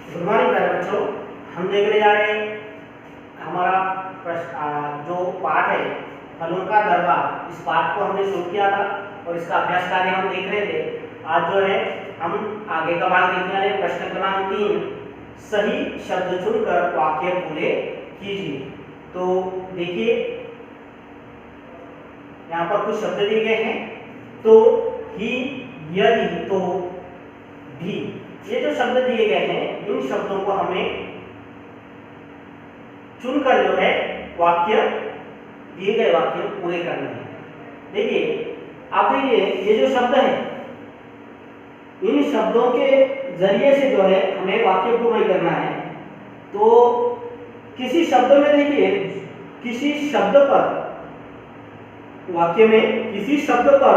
Good morning प्यारे बच्चों। हम देखने जा रहे हैं हमारा जो पाठ है फलों का दरबार। इस पाठ को हमने शुरू किया था और इसका अभ्यास कार्य हम देख रहे थे। आज जो है हम आगे का भाग देखने वाले प्रश्न क्रमांक 3, सही शब्द चुनकर वाक्य पूरे कीजिए। तो देखिए यहाँ पर कुछ शब्द दिए गए हैं, तो ही, यदि, तो, भी, ये जो शब्द दिए गए हैं इन शब्दों को हमें चुनकर जो है वाक्य, दिए गए वाक्य पूरे करने हैं। देखिए आप देखिए ये जो शब्द है इन शब्दों के जरिए से जो है हमें वाक्य पूर्ण करना है। तो किसी शब्द में देखिए किसी शब्द पर वाक्य में किसी शब्द पर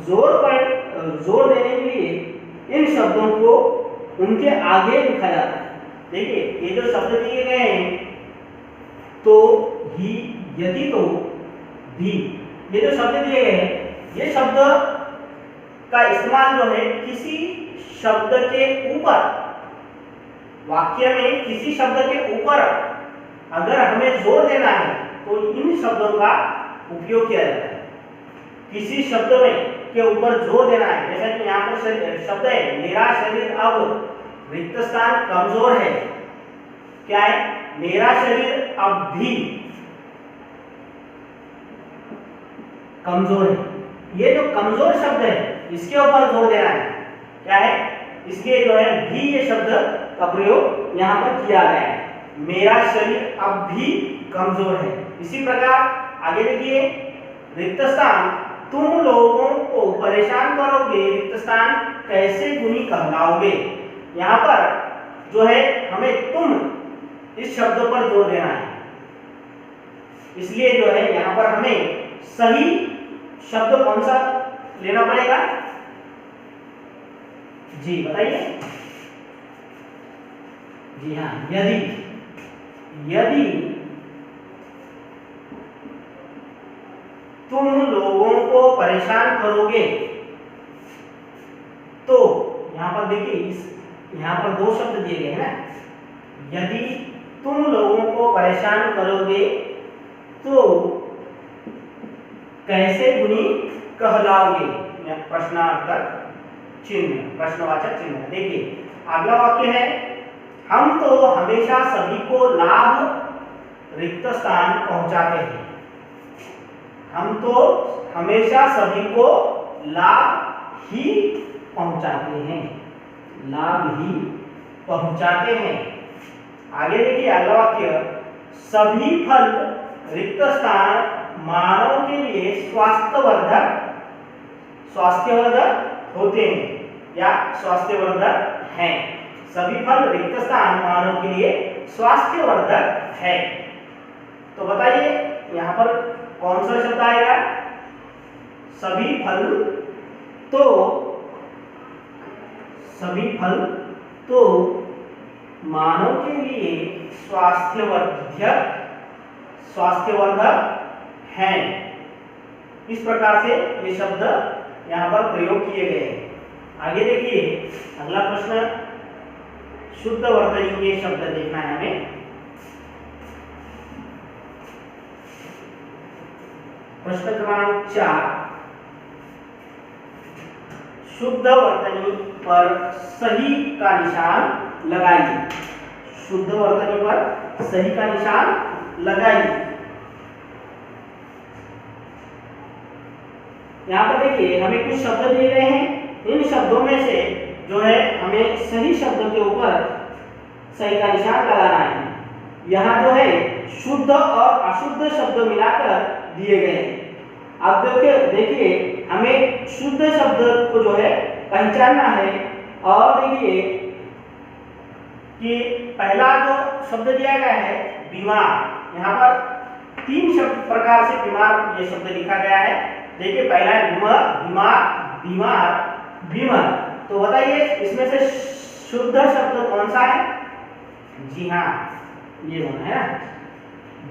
जोर देने के लिए इन शब्दों को उनके आगे लिखा जाता है। देखिए ये जो शब्द दिए गए हैं, तो, ही, यदि, तो, भी, ये जो शब्द दिए गए हैं ये शब्द का इस्तेमाल जो है किसी शब्द के ऊपर, वाक्य में किसी शब्द के ऊपर अगर हमें जोर देना है तो इन शब्दों का उपयोग किया जाता है। किसी शब्द में के ऊपर जोर देना है, जैसा कि यहाँ पर शब्द है मेरा शरीर अब रिक्त स्थान कमजोर है। क्या है? मेरा शरीर अब भी कमजोर है। ये जो कमजोर शब्द है इसके ऊपर जोर देना है। क्या है? इसके जो है भी ये शब्द का प्रयोग यहाँ पर किया गया है। मेरा शरीर अब भी कमजोर है। इसी प्रकार आगे देखिए रिक्त स्थान, तुम लोगों को परेशान करोगे रिक्त स्थान कैसे गुनी कहलाओगे। यहाँ पर जो है हमें तुम इस शब्द पर जोर देना है, इसलिए जो है यहाँ पर हमें सही शब्द कौन सा लेना पड़ेगा जी, बताइए। जी हाँ, यदि, यदि तुम लोगों को परेशान करोगे, तो यहां पर देखिए यहां पर दो शब्द दिए गए हैं ना। यदि तुम लोगों को परेशान करोगे तो कैसे गुनी कहलाओगे। प्रश्नार्थक चिन्ह, प्रश्नवाचक चिन्ह। देखिए अगला वाक्य है हम तो हमेशा सभी को लाभ रिक्त स्थान पहुंचाते हैं। हम तो हमेशा सभी को लाभ ही पहुंचाते हैं, लाभ ही पहुंचाते हैं। आगे देखिए अगला वाक्य, सभी फल रिक्त स्थान मानव के लिए स्वास्थ्यवर्धक होते हैं या स्वास्थ्यवर्धक हैं। सभी फल रिक्त स्थान मानव के लिए स्वास्थ्यवर्धक है। तो बताइए यहाँ पर कौन सा शब्द आएगा? सभी फल तो मानव के लिए स्वास्थ्यवर्धक हैं। इस प्रकार से ये शब्द यहाँ पर प्रयोग किए गए हैं। आगे देखिए अगला प्रश्न, शुद्ध वर्तनी के शब्द देखना है हमें। प्रश्न क्रमांक 4, शुद्ध वर्तनी पर सही का निशान लगाइए। शुद्ध वर्तनी पर सही का निशान लगाइए। यहाँ पर देखिए हमें कुछ शब्द दिए गए हैं, इन शब्दों में से जो है हमें सही शब्द के ऊपर सही का निशान लगाना है। यहाँ जो है शुद्ध और अशुद्ध शब्द मिलाकर दिए गए हैं। अब देखिए हमें शुद्ध शब्द को जो है पहचानना है। और देखिए कि पहला जो शब्द दिया गया है बीमार, यहाँ पर 3 प्रकार से बीमार ये शब्द लिखा गया है। देखिए पहला है बीमार। तो बताइए इसमें से शुद्ध शब्द कौन सा है? जी हाँ, ये होना है ना,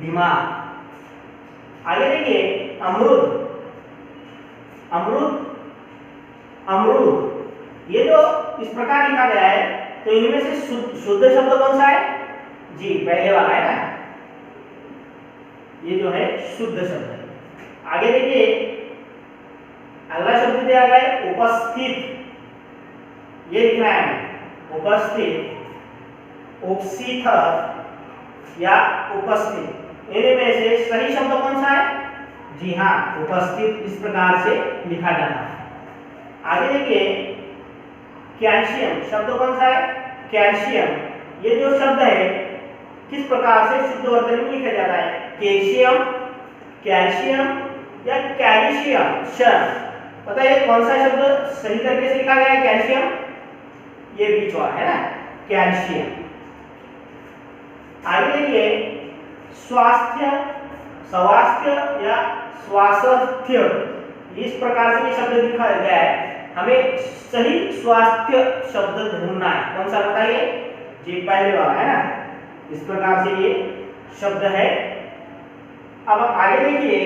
बीमार। आगे देखिए अमरूद, ये जो इस प्रकार लिखा गया है तो इनमें से शुद्ध शब्द कौन सा है? जी पहले वाला है ना, ये जो है शुद्ध शब्द है। आगे देखिए अगला शब्द दिया गया है उपस्थित, ये लिखना है हमें उपस्थित, उपस्थित या उपस्थित, इनमें से सही शब्द कौन सा है? जी हाँ उपस्थित, इस प्रकार से लिखा जाता है। आगे देखिए कैल्शियम शब्द कौन सा है? कैल्शियम, ये जो शब्द है किस प्रकार से शुद्ध वर्तनी में लिखा जाता है? कैल्शियम, कैल्शियम या कैल्शियम शब्द, पता है कौन सा शब्द सही तरीके से लिखा गया है? कैल्शियम, ये बीच वाला है ना कैल्शियम। आगे देखिए स्वास्थ्य, स्वास्थ्य या स्वास्थ्य, इस प्रकार से ये शब्द लिखा गया है, हमें सही स्वास्थ्य शब्द ढूंढना है। कौन सा बताइए? जी पहले वाला है ना, इस प्रकार से ये शब्द है। अब आगे देखिए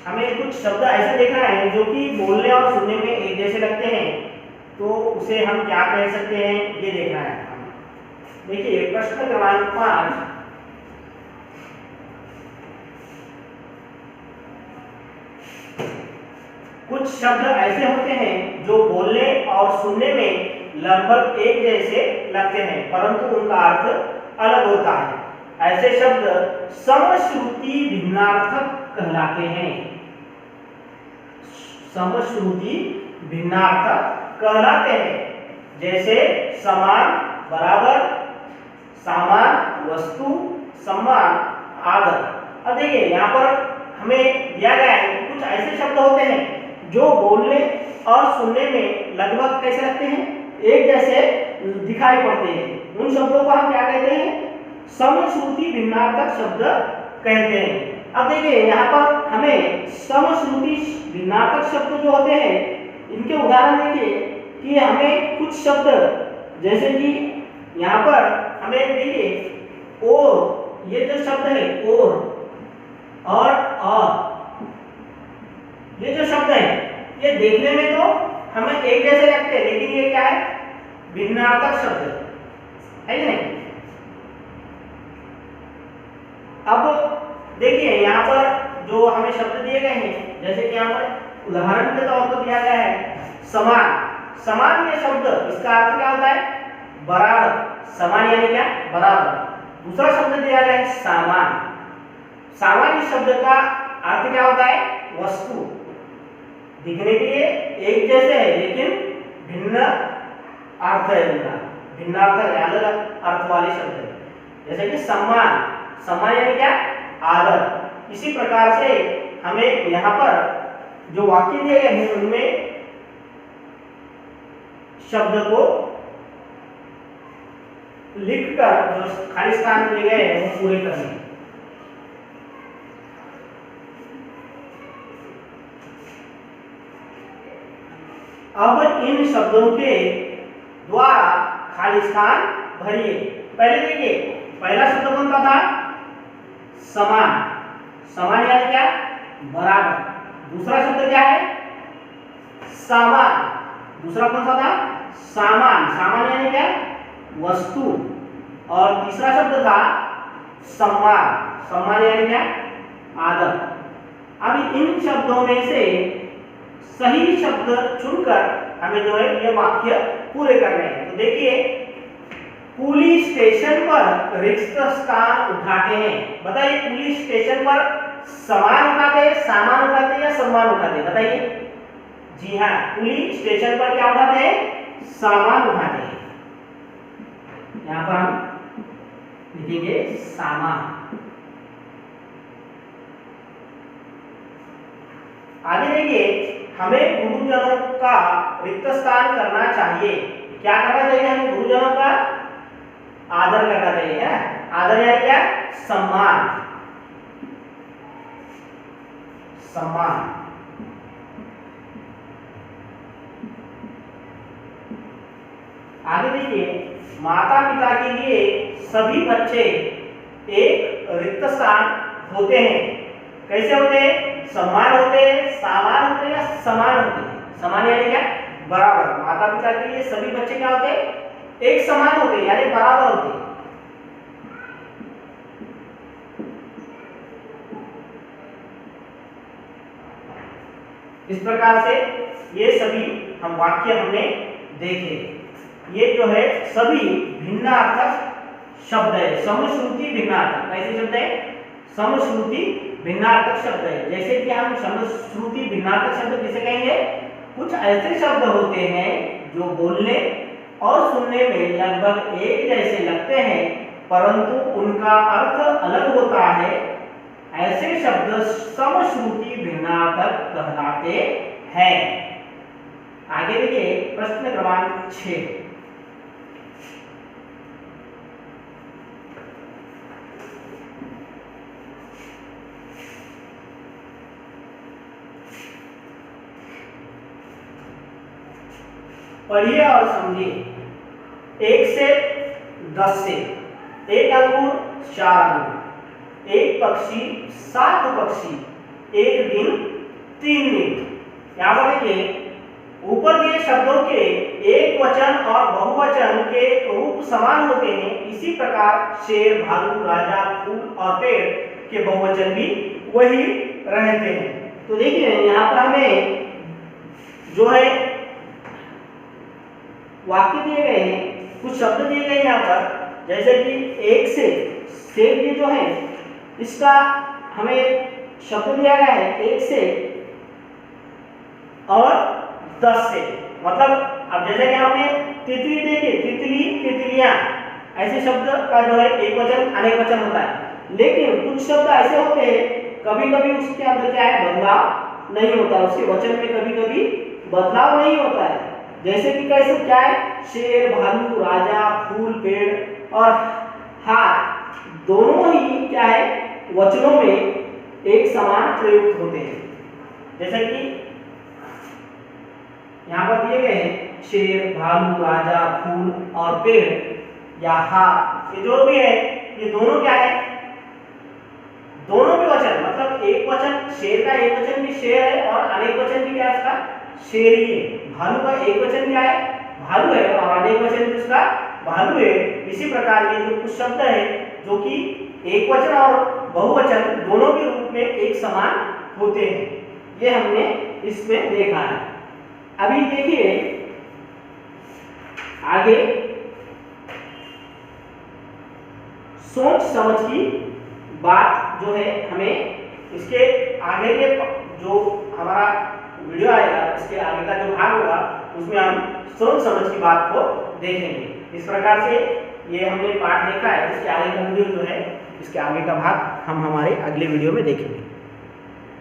हमें कुछ शब्द ऐसे देखना है जो कि बोलने और सुनने में एक जैसे लगते हैं, तो उसे हम क्या कह सकते हैं ये देखना है। देखिए प्रश्न क्रमांक 5, कुछ शब्द ऐसे होते हैं जो बोलने और सुनने में लगभग एक जैसे लगते हैं परंतु उनका अर्थ अलग होता है। ऐसे शब्द समश्रुति भिन्नार्थक कहलाते हैं। समश्रुति भिन्नार्थक कहलाते हैं, जैसे समान, बराबर, सामान, वस्तु, सम्मान, आदर। अब देखिए यहाँ पर हमें दिया गया है कि कुछ ऐसे शब्द होते हैं जो बोलने और सुनने में लगभग कैसे लगते हैं? एक जैसे दिखाई पड़ते हैं। उन शब्दों को हम क्या कहते हैं? समश्रुति भिन्नार्थक शब्द कहते हैं। अब देखिए यहाँ पर हमें समश्रुति भिन्नार्थक शब्द जो होते हैं इनके उदाहरण देखिए कि हमें कुछ शब्द जैसे कि यहाँ पर हमें देखिए और, ये जो शब्द है और ये जो शब्द है ये देखने में तो हमें एक जैसे लगते हैं, लेकिन ये क्या है? भिन्नार्थक शब्द है कि नहीं? अब देखिए यहाँ पर जो हमें शब्द दिए गए हैं, जैसे कि यहाँ पर उदाहरण के तौर पर दिया गया है समान। समान ये शब्द, इसका अर्थ क्या होता है? बराबर। समान यानी क्या? बराबर। दूसरा शब्द दिया गया है सामान। सामान इस शब्द का अर्थ क्या होता है? वस्तु। दिखने के लिए एक जैसे है लेकिन भिन्न अर्थ है उनका, भिन्न अर्थ है, अलग अर्थ वाले शब्द है। जैसे कि सम्मान, सम्मान यानी क्या? आदर। इसी प्रकार से हमें यहाँ पर जो वाक्य दिए गए हैं उनमें शब्द को लिखकर जो खाली स्थान दिए गए हैं वो पूरे करने। अब इन शब्दों के द्वारा खाली स्थान भरिए। पहले देखिए पहला शब्द कौन सा था? समान। समान यानी क्या? बराबर। दूसरा शब्द क्या है? सामान। दूसरा कौन सा था? सामान। सामान यानी क्या? वस्तु। और तीसरा शब्द था सम्मान। सम्मान यानी क्या? आदर। अब इन शब्दों में से सही शब्द चुनकर हमें जो है ये वाक्य पूरे करने हैं। तो देखिए पुलिस स्टेशन पर रिक्त स्थान उठाते हैं। बताइए पुलिस स्टेशन पर सामान उठाते हैं, सामान उठाते हैं या सम्मान उठाते हैं? बताइए। जी हाँ, पुलिस स्टेशन पर क्या उठाते हैं? सामान उठाते हैं। यहाँ पर हम लिखेंगे सामान। आगे देखिए हमें गुरुजनों का रिक्त स्थान करना चाहिए। क्या करना चाहिए? हमें गुरुजनों का आदर करना चाहिए, है? आदर यानी क्या? सम्मान। सम्मान। आगे देखिए माता पिता के लिए सभी बच्चे एक रिक्त स्थान होते हैं। कैसे होते हैं? सम्मान होते हैं, सामान होते हैं या समान होते हैं? समान यानी क्या? बराबर। माता पिता के लिए सभी बच्चे क्या होते हैं? एक समान होते हैं, यानी बराबर होते हैं। इस प्रकार से ये सभी हम वाक्य हमने देखे। ये जो है सभी भिन्नार्थक शब्द है, समश्रुति भिन्नार्थक। कैसे शब्द है? समश्रुति भिन्नार्थक शब्द है। जैसे कि हम समश्रुति भिन्नार्थक शब्द किसे कहेंगे? कुछ ऐसे शब्द होते हैं जो बोलने और सुनने में लगभग एक जैसे लगते हैं परंतु उनका अर्थ अलग होता है। ऐसे शब्द समश्रुति भिन्नार्थक कहलाते हैं। आगे देखिए प्रश्न क्रमांक 6। पढ़िए और समझिए। 1 से 10 से 1 अंगूर 4 अंगूर, 1 पक्षी 7 पक्षी, 1 दिन 3 दिन। यहाँ पर देखिए ऊपर दिए शब्दों के एक वचन और बहुवचन के रूप समान होते हैं, इसी प्रकार शेर, भालू, राजा, फूल और पेड़ के बहुवचन भी वही रहते हैं। तो देखिए यहाँ पर हमें जो है वाक्य दिए गए हैं, कुछ शब्द दिए गए यहाँ पर, जैसे कि 1 से ये जो है इसका हमें शब्द दिया गया है 1 से और 10 से। मतलब अब जैसे कि हमने तितली देखी, तितली, तितलियां, ऐसे शब्द का जो है एक वचन अनेक वचन होता है। लेकिन कुछ शब्द ऐसे होते हैं कभी कभी उसके अंदर क्या है? बदलाव नहीं होता, उसके वचन में कभी कभी बदलाव नहीं होता है। जैसे कि कैसे क्या है? शेर, भालू, राजा, फूल, पेड़ और हाथ दोनों ही क्या है? वचनों में एक समान प्रयुक्त होते हैं। जैसे कि यहाँ पर दिए गए हैं शेर, भालू, राजा, फूल और पेड़ या हाथ, ये जो भी है ये दोनों क्या है? दोनों भी वचन, मतलब एक वचन शेर का एक वचन भी शेर है और अनेक वचन भी क्या है उसका? शेर ही है। भालू का एक वचन क्या है? भालू है और अनेक वचन भी उसका भालू है। इसी प्रकार ये जो कुछ शब्द है जो कि एक वचन और बहुवचन दोनों के रूप में एक समान होते हैं, ये हमने इसमें देखा है। अभी देखिए आगे सोच समझ की बात जो है हमें इसके आगे के जो हमारा वीडियो आएगा, इसके आगे का जो भाग होगा उसमें हम सोच समझ की बात को देखेंगे। इस प्रकार से ये हमने पाठ देखा है, इसके आगे का वीडियो जो है, इसके आगे का भाग हम हमारे अगले वीडियो में देखेंगे।